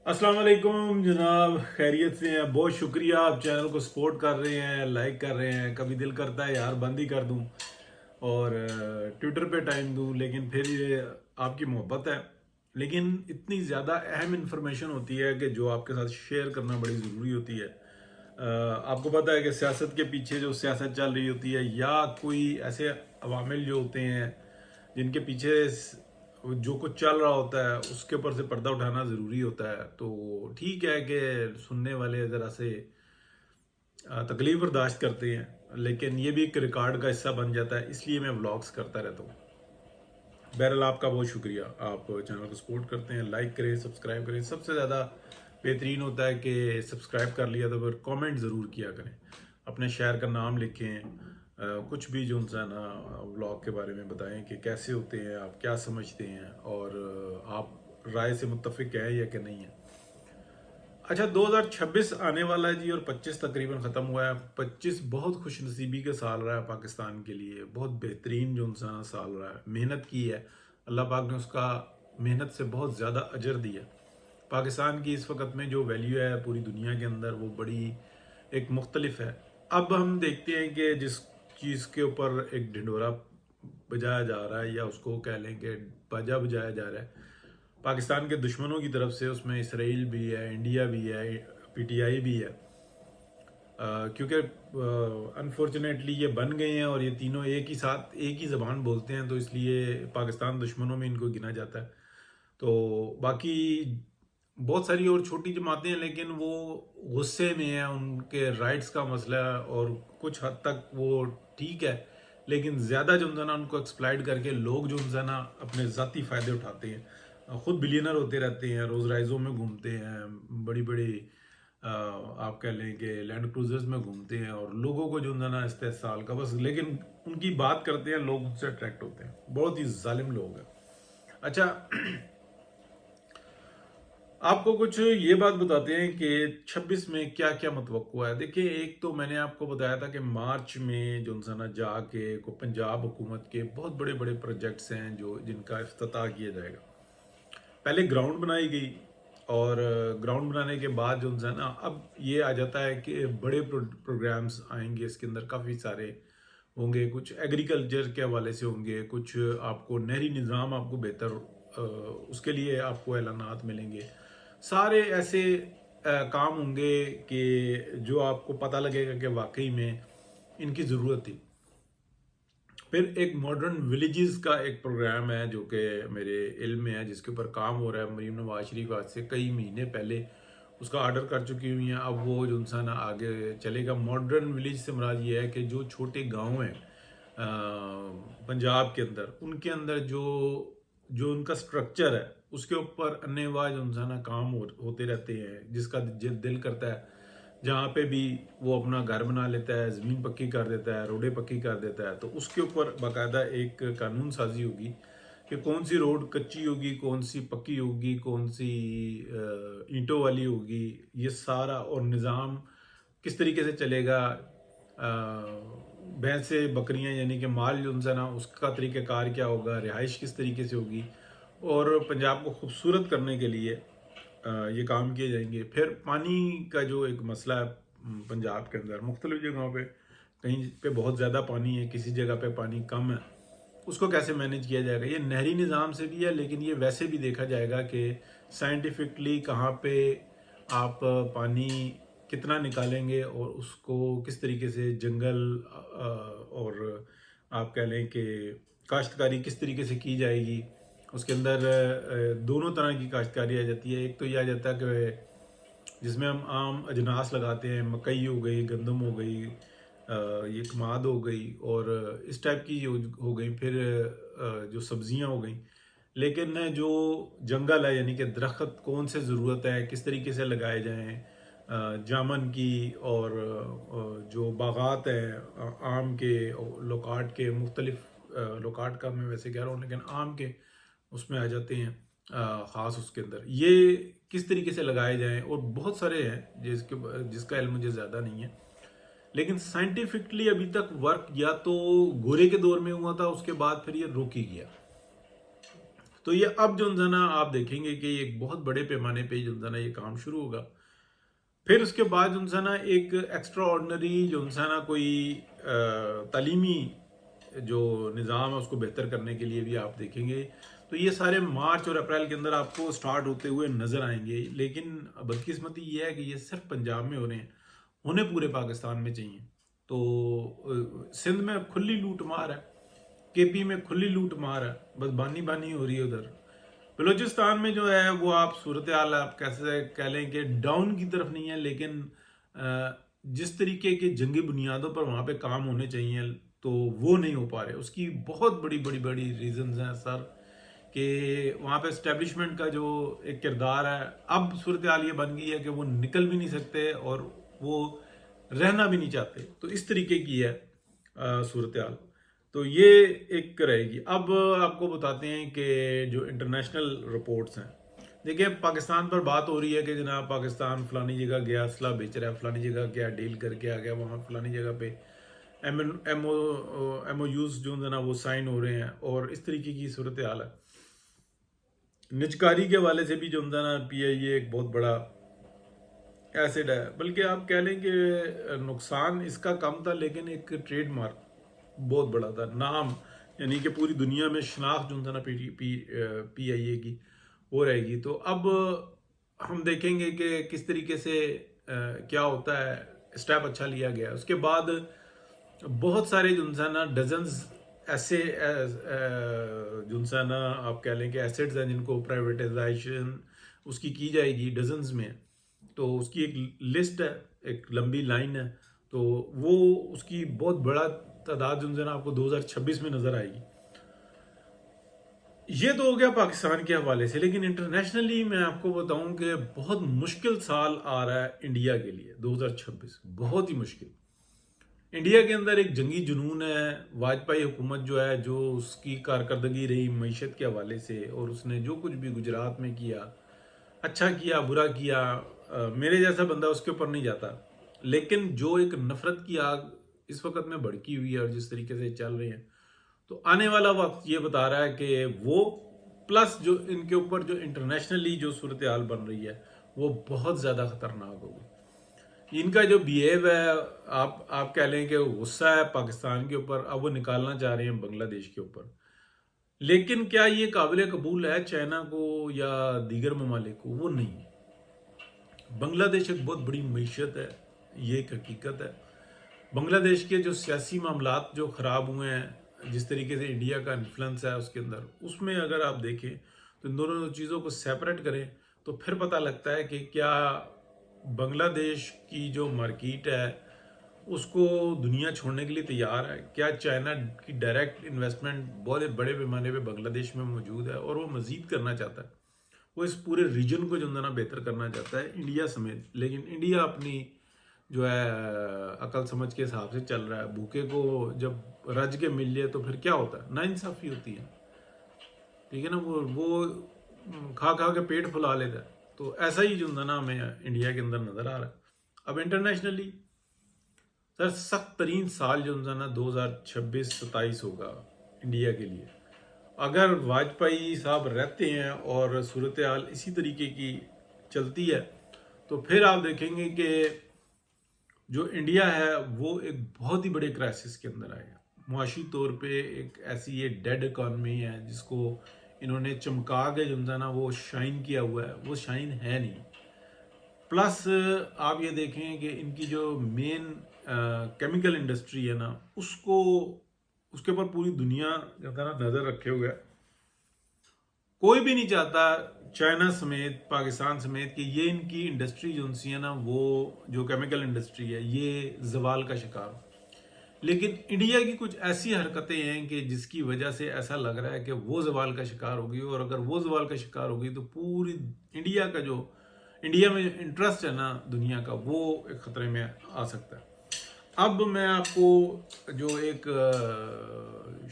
अस्सलाम वालेकुम जनाब, खैरियत से हैं? बहुत शुक्रिया, आप चैनल को सपोर्ट कर रहे हैं, लाइक कर रहे हैं। कभी दिल करता है यार बंद ही कर दूं और ट्विटर पे टाइम दूं, लेकिन फिर ये आपकी मोहब्बत है। लेकिन इतनी ज़्यादा अहम इंफॉर्मेशन होती है कि जो आपके साथ शेयर करना बड़ी ज़रूरी होती है। आपको पता है कि सियासत के पीछे जो सियासत चल रही होती है या कोई ऐसे अवामिल जो होते हैं जिनके पीछे जो कुछ चल रहा होता है उसके ऊपर से पर्दा उठाना ज़रूरी होता है। तो ठीक है कि सुनने वाले ज़रा से तकलीफ बर्दाश्त करते हैं, लेकिन ये भी एक रिकॉर्ड का हिस्सा बन जाता है, इसलिए मैं व्लॉग्स करता रहता हूँ। बहरहाल आपका बहुत शुक्रिया, आप चैनल को सपोर्ट करते हैं। लाइक करें, सब्सक्राइब करें। सबसे ज़्यादा बेहतरीन होता है कि सब्सक्राइब कर लिया तो फिर कमेंट ज़रूर किया करें, अपने शहर का नाम लिखें, कुछ भी जो उनसे ना व्लॉग के बारे में बताएं कि कैसे होते हैं, आप क्या समझते हैं और आप राय से मुत्तफिक हैं या कि नहीं है। अच्छा, 2026 आने वाला है जी और 25 तकरीबन ख़त्म हुआ है। 25 बहुत खुशनसीबी का साल रहा है पाकिस्तान के लिए, बहुत बेहतरीन जो इंसान साल रहा है। मेहनत की है, अल्लाह पाक ने उसका मेहनत से बहुत ज़्यादा अजर दिया। पाकिस्तान की इस वक्त में जो वैल्यू है पूरी दुनिया के अंदर वो बड़ी एक मुख्तलिफ है। अब हम देखते हैं कि जिस चीज़ के ऊपर एक ढिंढोरा बजाया जा रहा है या उसको कह लें कि बाजा बजाया जा रहा है पाकिस्तान के दुश्मनों की तरफ से, उसमें इसराइल भी है, इंडिया भी है, पीटीआई भी है। क्योंकि अनफॉर्चुनेटली ये बन गए हैं और ये तीनों एक ही साथ एक ही ज़बान बोलते हैं, तो इसलिए पाकिस्तान दुश्मनों में इनको गिना जाता है। तो बाकी बहुत सारी और छोटी जमातें हैं, लेकिन वो गुस्से में हैं, उनके राइट्स का मसला है और कुछ हद तक वो ठीक है, लेकिन ज़्यादा जो है ना उनको एक्सप्लाइट करके लोग जो है ना अपने ज़ाती फ़ायदे उठाते हैं, ख़ुद बिलियनर होते रहते हैं, रोज़ राइज़ों में घूमते हैं, बड़ी बड़ी आप कह लें कि लैंड क्रूजर्स में घूमते हैं और लोगों को जो है ना इस्तेहसाल का बस, लेकिन उनकी बात करते हैं लोग उससे अट्रैक्ट होते हैं। बहुत ही जालिम लोग हैं। अच्छा, आपको कुछ ये बात बताते हैं कि 26 में क्या क्या मतवक्को है। देखिए, एक तो मैंने आपको बताया था कि मार्च में जो ना जाके को पंजाब हुकूमत के बहुत बड़े बड़े प्रोजेक्ट्स हैं जो जिनका इफ्तिताह किया जाएगा। पहले ग्राउंड बनाई गई और ग्राउंड बनाने के बाद जो है ना अब ये आ जाता है कि बड़े प्रोग्राम्स आएंगे, इसके अंदर काफ़ी सारे होंगे, कुछ एग्रीकल्चर के हवाले से होंगे, कुछ आपको नहरी निज़ाम आपको बेहतर उसके लिए आपको ऐलानात मिलेंगे। सारे ऐसे काम होंगे कि जो आपको पता लगेगा कि वाकई में इनकी ज़रूरत थी। फिर एक मॉडर्न विलेजेस का एक प्रोग्राम है जो कि मेरे इल्म में है, जिसके ऊपर काम हो रहा है। मरीम नवाज शरीफ आज से कई महीने पहले उसका ऑर्डर कर चुकी हुई हैं। अब वो जो इंसान आगे चलेगा। मॉडर्न विलेज से मुराद ये है कि जो छोटे गांव हैं पंजाब के अंदर, उनके अंदर जो जो उनका स्ट्रक्चर है उसके ऊपर अन्यवाज जो इंसान काम होते रहते हैं, जिसका दिल करता है जहाँ पे भी वो अपना घर बना लेता है, ज़मीन पक्की कर देता है, रोडें पक्की कर देता है, तो उसके ऊपर बाकायदा एक कानून साजी होगी कि कौन सी रोड कच्ची होगी, कौन सी पक्की होगी, कौन सी ईंटों वाली होगी। ये सारा और निज़ाम किस तरीके से चलेगा, भैंसें बकरियां यानी कि माल जो उनसे ना उसका तरीक़ाकार क्या होगा, रिहाइश किस तरीके से होगी, और पंजाब को खूबसूरत करने के लिए ये काम किए जाएंगे। फिर पानी का जो एक मसला है पंजाब के अंदर मुख्तलिफ जगहों पे, कहीं पे बहुत ज़्यादा पानी है, किसी जगह पे पानी कम है, उसको कैसे मैनेज किया जाएगा। ये नहरी निज़ाम से भी है, लेकिन ये वैसे भी देखा जाएगा कि साइंटिफिकली कहाँ पे आप पानी कितना निकालेंगे और उसको किस तरीके से जंगल और आप कह लें कि काश्तकारी किस तरीके से की जाएगी। उसके अंदर दोनों तरह की काश्तकारी आ जाती है। एक तो ये आ जाता है कि जिसमें हम आम अजनास लगाते हैं, मकई हो गई, गंदम हो गई, ये कमाद हो गई और इस टाइप की हो गई। फिर जो सब्जियां हो गई। लेकिन जो जंगल है यानी कि दरख्त कौन से ज़रूरत है, किस तरीके से लगाए जाएं, जामन की और जो बागात है आम के, लोकाट के, मुख्तलिफ लोकाट का मैं वैसे कह रहा हूँ, लेकिन आम के उसमें आ जाते हैं ख़ास। उसके अंदर ये किस तरीके से लगाए जाएं और बहुत सारे हैं जिसका इल्म मुझे ज़्यादा नहीं है। लेकिन साइंटिफिकली अभी तक वर्क या तो गोरे के दौर में हुआ था, उसके बाद फिर ये रुक ही गया। تو یہ اب جو ہے نا آپ دیکھیں گے کہ ایک بہت بڑے پیمانے پہ جو ہے نا یہ کام شروع ہوگا. پھر اس کے بعد جو ہے نا ایک ایکسٹرا آرڈنری جو ہے نا کوئی تعلیمی جو نظام ہے اس کو بہتر کرنے کے لیے بھی آپ دیکھیں گے. تو یہ سارے مارچ اور اپریل کے اندر آپ کو سٹارٹ ہوتے ہوئے نظر آئیں گے. لیکن بدقسمتی یہ ہے کہ یہ صرف پنجاب میں ہو رہے ہیں, ہونے پورے پاکستان میں چاہیے. تو سندھ میں کھلی لوٹ مار ہے, کے پی میں کھلی لوٹ مار ہے, بس بانی بانی ہو رہی ہے ادھر. بلوچستان میں جو ہے وہ آپ صورتحال آپ کیسے کہہ لیں کہ ڈاؤن کی طرف نہیں ہے, لیکن جس طریقے کے جنگی بنیادوں پر وہاں پہ کام ہونے چاہیے تو وہ نہیں ہو پا رہے. اس کی بہت بڑی بڑی بڑی ریزنز ہیں سر, کہ وہاں پہ اسٹیبلشمنٹ کا جو ایک کردار ہے, اب صورتحال یہ بن گئی ہے کہ وہ نکل بھی نہیں سکتے اور وہ رہنا بھی نہیں چاہتے. تو اس طریقے کی ہے صورتحال. تو یہ ایک رہے گی. اب آپ کو بتاتے ہیں کہ جو انٹرنیشنل رپورٹس ہیں, دیکھیں پاکستان پر بات ہو رہی ہے کہ جناب پاکستان فلانی جگہ گیا اسلحہ بیچ رہا ہے, فلانی جگہ گیا ڈیل کر کے آ گیا, وہاں فلانی جگہ پہ ایم او یوز جو ہے نا وہ سائن ہو رہے ہیں, اور اس طریقے کی صورتحال ہے. نجکاری کے حوالے سے بھی جو ہے نا پی آئی اے ایک بہت بڑا ایسڈ ہے, بلکہ آپ کہہ لیں کہ نقصان اس کا کم تھا, لیکن ایک ٹریڈ مارک بہت بڑا تھا, نام یعنی کہ پوری دنیا میں شناخت جو ہے نا پی آئی اے کی وہ رہے گی. تو اب ہم دیکھیں گے کہ کس طریقے سے کیا ہوتا ہے. اسٹیپ اچھا لیا گیا. اس کے بعد بہت سارے جو ہے نا ڈزنز ایسے جو ہے نا آپ کہہ لیں کہ ایسیڈز ہیں جن کو پرائیویٹائزیشن اس کی جائے گی ڈزنز میں. تو اس کی ایک لسٹ ہے, ایک لمبی لائن ہے. تو وہ اس کی بہت بڑا تعداد جو ہے نا آپ کو 2026 میں نظر آئے گی. یہ تو ہو گیا پاکستان کے حوالے سے. لیکن انٹرنیشنلی میں آپ کو بتاؤں کہ بہت مشکل سال آ رہا ہے انڈیا کے لیے. 2026 بہت ہی مشکل. انڈیا کے اندر ایک جنگی جنون ہے. واجپئی حکومت جو ہے, جو اس کی کارکردگی رہی معیشت کے حوالے سے, اور اس نے جو کچھ بھی گجرات میں کیا, اچھا کیا برا کیا, میرے جیسا بندہ اس کے اوپر نہیں جاتا. لیکن جو ایک نفرت کی آگ اس وقت میں بھڑکی ہوئی ہے اور جس طریقے سے چل رہے ہیں, تو آنے والا وقت یہ بتا رہا ہے کہ وہ پلس جو ان کے اوپر جو انٹرنیشنلی جو صورتحال بن رہی ہے وہ بہت زیادہ خطرناک ہوگی. ان کا جو بیہیو ہے, آپ کہہ لیں کہ غصہ ہے پاکستان کے اوپر, اب وہ نکالنا چاہ رہے ہیں بنگلہ دیش کے اوپر. لیکن کیا یہ قابل قبول ہے چائنا کو یا دیگر ممالک کو؟ وہ نہیں ہے. بنگلہ دیش ایک بہت بڑی معیشت ہے, یہ ایک حقیقت ہے. بنگلہ دیش کے جو سیاسی معاملات جو خراب ہوئے ہیں, جس طریقے سے انڈیا کا انفلوئنس ہے اس کے اندر, اس میں اگر آپ دیکھیں تو ان دونوں چیزوں کو سیپریٹ کریں تو پھر پتہ لگتا ہے کہ کیا بنگلہ دیش کی جو مارکیٹ ہے اس کو دنیا چھوڑنے کے لیے تیار ہے. کیا چائنا کی ڈائریکٹ انویسٹمنٹ بہت بڑے پیمانے پہ بنگلہ دیش میں موجود ہے, اور وہ مزید کرنا چاہتا ہے. وہ اس پورے ریجن کو جو ہے نا بہتر کرنا چاہتا ہے انڈیا سمیت. لیکن انڈیا اپنی جو ہے عقل سمجھ کے حساب سے چل رہا ہے. بھوکے کو جب رج کے مل جائے تو پھر کیا ہوتا ہے, ناانصافی ہوتی ہے. ٹھیک ہے نا, وہ کھا کھا کے پیٹ پھلا لیتا ہے. تو ایسا ہی جو ہے نا ہمیں انڈیا کے اندر نظر آ رہا ہے. اب انٹرنیشنلی سر سخت ترین سال جو ہے نا 2026-27 ہوگا انڈیا کے لیے. اگر واجپئی صاحب رہتے ہیں اور صورتحال اسی طریقے کی چلتی ہے تو پھر آپ دیکھیں گے کہ جو انڈیا ہے وہ ایک بہت ہی بڑے کرائسس کے اندر آئے گا. معاشی طور پہ ایک ایسی یہ ڈیڈ اکانومی ہے جس کو انہوں نے چمکا کے جو ہے نا وہ شائن کیا ہوا ہے, وہ شائن ہے نہیں. پلس آپ یہ دیکھیں کہ ان کی جو مین کیمیکل انڈسٹری ہے نا, اس کے اوپر پوری دنیا جو ہے نا نظر رکھے ہوئے ہے. کوئی بھی نہیں چاہتا چائنا سمیت پاکستان سمیت کہ یہ ان کی انڈسٹری جو سی ہے نا, وہ جو کیمیکل انڈسٹری ہے یہ زوال کا شکار ہو. لیکن انڈیا کی کچھ ایسی حرکتیں ہیں کہ جس کی وجہ سے ایسا لگ رہا ہے کہ وہ زوال کا شکار ہوگی, اور اگر وہ زوال کا شکار ہوگی تو پوری انڈیا میں انٹرسٹ ہے نا دنیا کا, وہ ایک خطرے میں آ سکتا ہے. اب میں آپ کو جو ایک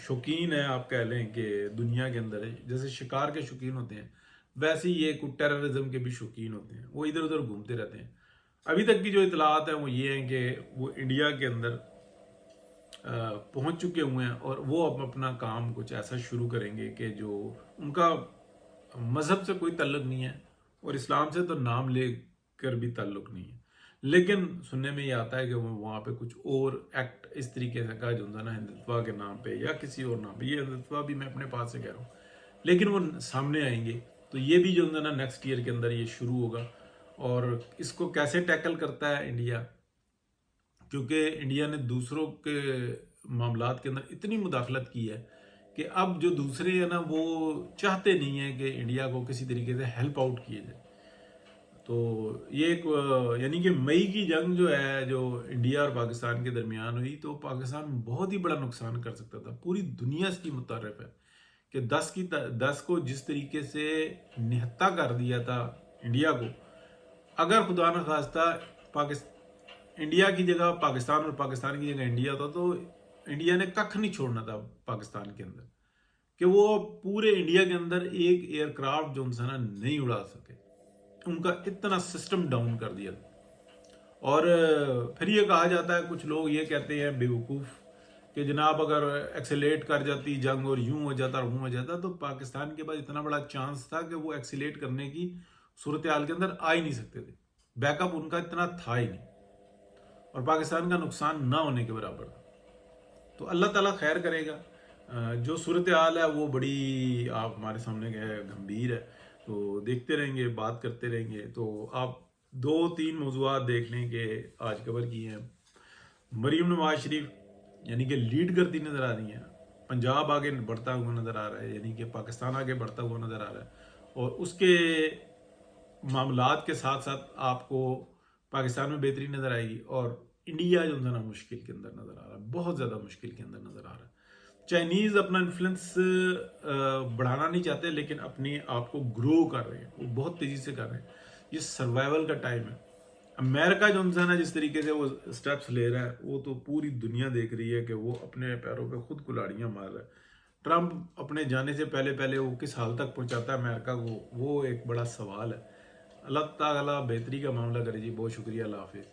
شوقین ہے آپ کہہ لیں کہ دنیا کے اندر جیسے شکار کے شوقین ہوتے ہیں, ویسے ہی یہ کچھ ٹیررزم کے بھی شوقین ہوتے ہیں. وہ ادھر ادھر گھومتے رہتے ہیں. ابھی تک کی جو اطلاعات ہیں وہ یہ ہیں کہ وہ انڈیا کے اندر پہنچ چکے ہوئے ہیں, اور وہ اپنا کام کچھ ایسا شروع کریں گے کہ جو ان کا मज़हब से कोई ताल्लुक़ नहीं है और इस्लाम से तो नाम ले कर भी ताल्लुक़ नहीं है, लेकिन सुनने में ये आता है कि वो वहाँ पे कुछ और एक्ट इस तरीके से का जो ना हिंदुत्व के नाम पे या किसी और नाम पे, ये हिंदुत्व भी मैं अपने पास से कह रहा हूँ, लेकिन वो सामने आएंगे। तो ये भी जो ना नेक्स्ट ईयर के अंदर ये शुरू होगा। और इसको कैसे टैकल करता है इंडिया, क्योंकि इंडिया ने दूसरों के मामलात के अंदर इतनी मुदाखलत की है कि अब जो दूसरे हैं ना वो चाहते नहीं है कि इंडिया को किसी तरीके से हेल्प आउट किए जाए। तो ये एक यानी कि मई की जंग जो है, जो इंडिया और पाकिस्तान के दरमियान हुई, तो पाकिस्तान बहुत ही बड़ा नुकसान कर सकता था। पूरी दुनिया इसकी मुतारिफ है कि 10 को जिस तरीके से निहत्ता कर दिया था इंडिया को, अगर खुदा न खास्ता इंडिया की जगह पाकिस्तान और पाकिस्तान की जगह इंडिया था, तो इंडिया ने कख नहीं छोड़ना था पाकिस्तान के अंदर कि वो पूरे इंडिया के अंदर एक एयरक्राफ्ट जो ना नहीं उड़ा सके। उनका इतना सिस्टम डाउन कर दिया। और फिर ये कहा जाता है, कुछ लोग ये कहते हैं बेवकूफ़, कि जनाब अगर एक्सेलेट कर जाती जंग और यूं हो जाता और यूं हो जाता, तो पाकिस्तान के पास इतना बड़ा चांस था कि वो एक्सेलेट करने की सूरत हाल के अंदर आ ही नहीं सकते थे। बैकअप उनका इतना था ही नहीं और पाकिस्तान का नुकसान ना होने के बराबर था। तो अल्लाह ताला खैर करेगा। जो सूरत हाल है वो बड़ी आप हमारे सामने गंभीर है, तो देखते रहेंगे, बात करते रहेंगे। तो आप 2-3 मौज़ूआत देख लें कि आज कवर किए हैं। मरीम नवाज शरीफ यानी कि लीड करती नज़र आ रही हैं, पंजाब आगे बढ़ता हुआ नज़र आ रहा है, यानी कि पाकिस्तान आगे बढ़ता हुआ नज़र आ रहा है, और उसके मामलात के साथ साथ आपको पाकिस्तान में बेहतरी नज़र आएगी। और इंडिया जो है ना मुश्किल के अंदर नज़र आ रहा है, बहुत ज़्यादा मुश्किल के अंदर नज़र आ रहा है। चाइनीज़ अपना इन्फ्लुएंस बढ़ाना नहीं चाहते, लेकिन अपने आप को ग्रो कर रहे हैं, वो बहुत तेज़ी से कर रहे हैं। ये सर्वाइवल का टाइम है। अमेरिका जो है ना जिस तरीके से वो स्टेप्स ले रहा है, वो तो पूरी दुनिया देख रही है कि वो अपने पैरों पे खुद कुल्हाड़ियाँ मार रहा है। ट्रंप अपने जाने से पहले पहले वो किस हाल तक पहुंचाता है अमेरिका को, वो एक बड़ा सवाल है। अल्लाह ताला बेहतरी का मामला करे जी। बहुत शुक्रिया, अल्लाह हाफिज़।